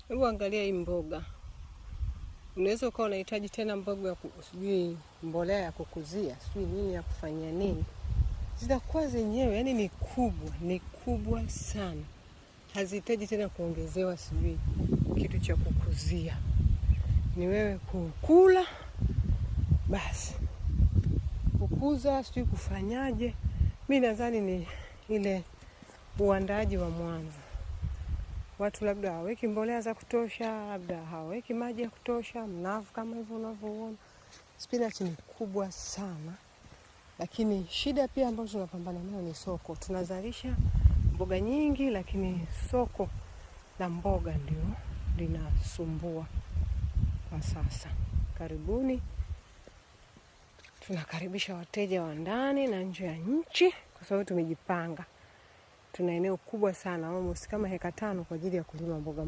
Hebu angalia hii mboga. Unaweza ukawa unahitaji tena mboga ya sijui mbolea ya kukuzia, sijui nini ya kufanyia nini. Zitakuwa zenyewe, yani ni kubwa sana. Hazihitaji tena kuongezewa sijui kitu cha kukuzia. Ni wewe kukula basi. Kukuza sijui kufanyaje. Mimi nadhani ni ile uandaaji wa mwanzo. Watu labda haweki mbolea za kutosha, labda haweki maji ya kutosha, mnavu kama hivyo unavyoona. Spinach ni kubwa sana. Lakini shida pia ambayo tunapambana nayo ni soko. Tunazalisha mboga nyingi lakini soko la mboga ndio linasumbua kwa sasa. Karibuni. Tunakaribisha wateja wa ndani na nje ya nchi kwa sababu tumejipanga. Tuna eneo kubwa sana, almost kama heka 5 kwa ajili ya kulima mboga.